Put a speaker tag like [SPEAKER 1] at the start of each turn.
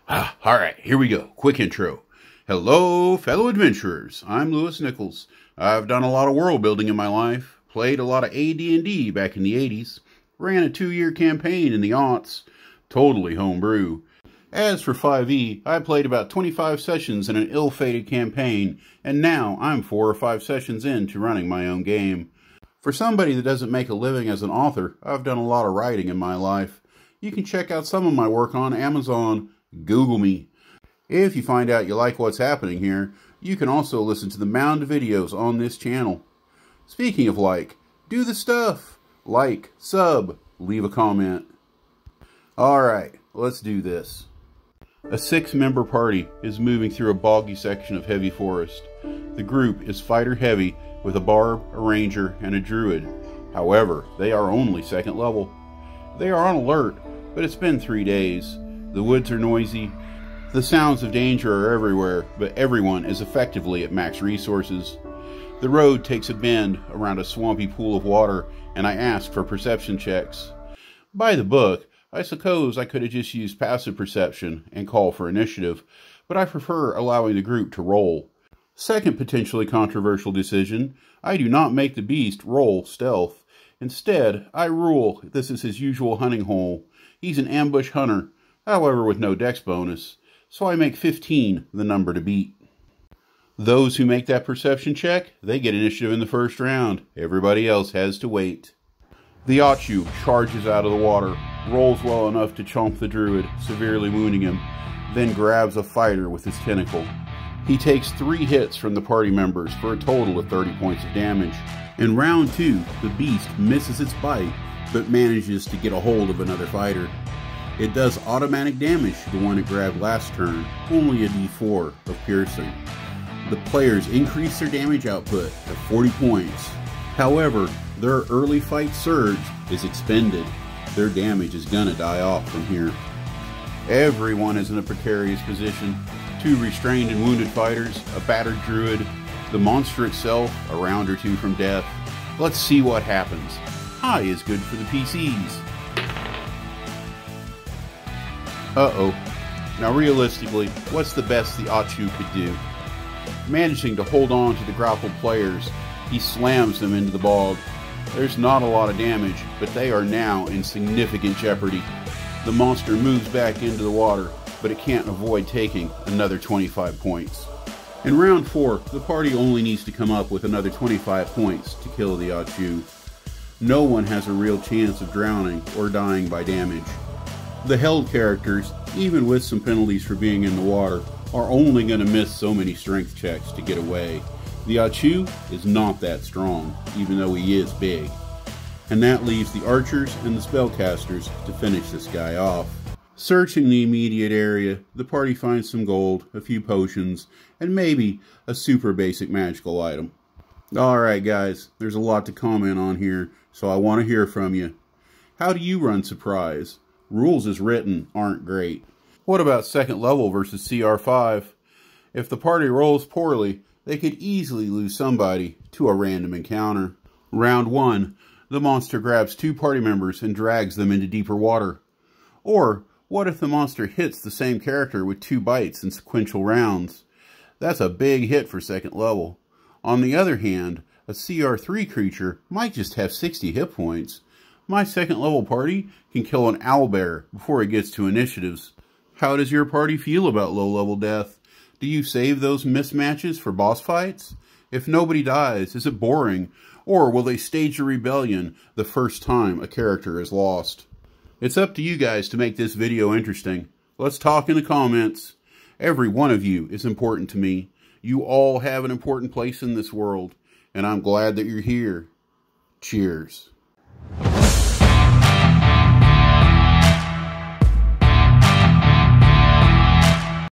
[SPEAKER 1] Alright, here we go. Quick intro. Hello, fellow adventurers. I'm Lewis Nichols. I've done a lot of world building in my life, played a lot of AD&D back in the 80s, ran a 2-year campaign in the aughts, totally homebrew. As for 5e, I played about 25 sessions in an ill-fated campaign, and now I'm 4 or 5 sessions into running my own game. For somebody that doesn't make a living as an author, I've done a lot of writing in my life. You can check out some of my work on Amazon. Google me. If you find out you like what's happening here, you can also listen to the mound of videos on this channel. Speaking of like, do the stuff. Like, sub, leave a comment. Alright, let's do this. A 6-member party is moving through a boggy section of heavy forest. The group is fighter heavy with a barb, a ranger, and a druid. However, they are only 2nd level. They are on alert, but it's been 3 days. The woods are noisy. The sounds of danger are everywhere, but everyone is effectively at max resources. The road takes a bend around a swampy pool of water, and I ask for perception checks. By the book, I suppose I could have just used passive perception and call for initiative, but I prefer allowing the group to roll. Second potentially controversial decision, I do not make the beast roll stealth. Instead, I rule this is his usual hunting hole. He's an ambush hunter, however with no dex bonus, so I make 15 the number to beat. Those who make that perception check, they get initiative in the first round. Everybody else has to wait. The Otyugh charges out of the water, rolls well enough to chomp the druid, severely wounding him, then grabs a fighter with his tentacle. He takes 3 hits from the party members for a total of 30 points of damage. In round 2, the beast misses its bite, but manages to get a hold of another fighter. It does automatic damage to the one it grabbed last turn, only a d4 of piercing. The players increase their damage output to 40 points. However, their early fight surge is expended. Their damage is gonna die off from here. Everyone is in a precarious position. 2 restrained and wounded fighters, a battered druid, the monster itself, a round or 2 from death. Let's see what happens. High is good for the PCs. Uh-oh. Now realistically, what's the best the Otyugh could do? Managing to hold on to the grappled players, he slams them into the bog. There's not a lot of damage, but they are now in significant jeopardy. The monster moves back into the water, but it can't avoid taking another 25 points. In round 4, the party only needs to come up with another 25 points to kill the Otyugh. No one has a real chance of drowning or dying by damage. The held characters, even with some penalties for being in the water, are only going to miss so many strength checks to get away. The Otyugh is not that strong, even though he is big. And that leaves the archers and the spellcasters to finish this guy off. Searching the immediate area, the party finds some gold, a few potions, and maybe a super basic magical item. Alright guys, there's a lot to comment on here, so I want to hear from you. How do you run Surprise? Rules as written aren't great. What about 2nd level versus CR5? If the party rolls poorly, they could easily lose somebody to a random encounter. Round 1, the monster grabs 2 party members and drags them into deeper water. Or, what if the monster hits the same character with 2 bites in sequential rounds? That's a big hit for 2nd level. On the other hand, a CR3 creature might just have 60 hit points. My 2nd level party can kill an owlbear before it gets to initiatives. How does your party feel about low level death? Do you save those mismatches for boss fights? If nobody dies, is it boring? Or will they stage a rebellion the first time a character is lost? It's up to you guys to make this video interesting. Let's talk in the comments. Every one of you is important to me. You all have an important place in this world, and I'm glad that you're here. Cheers.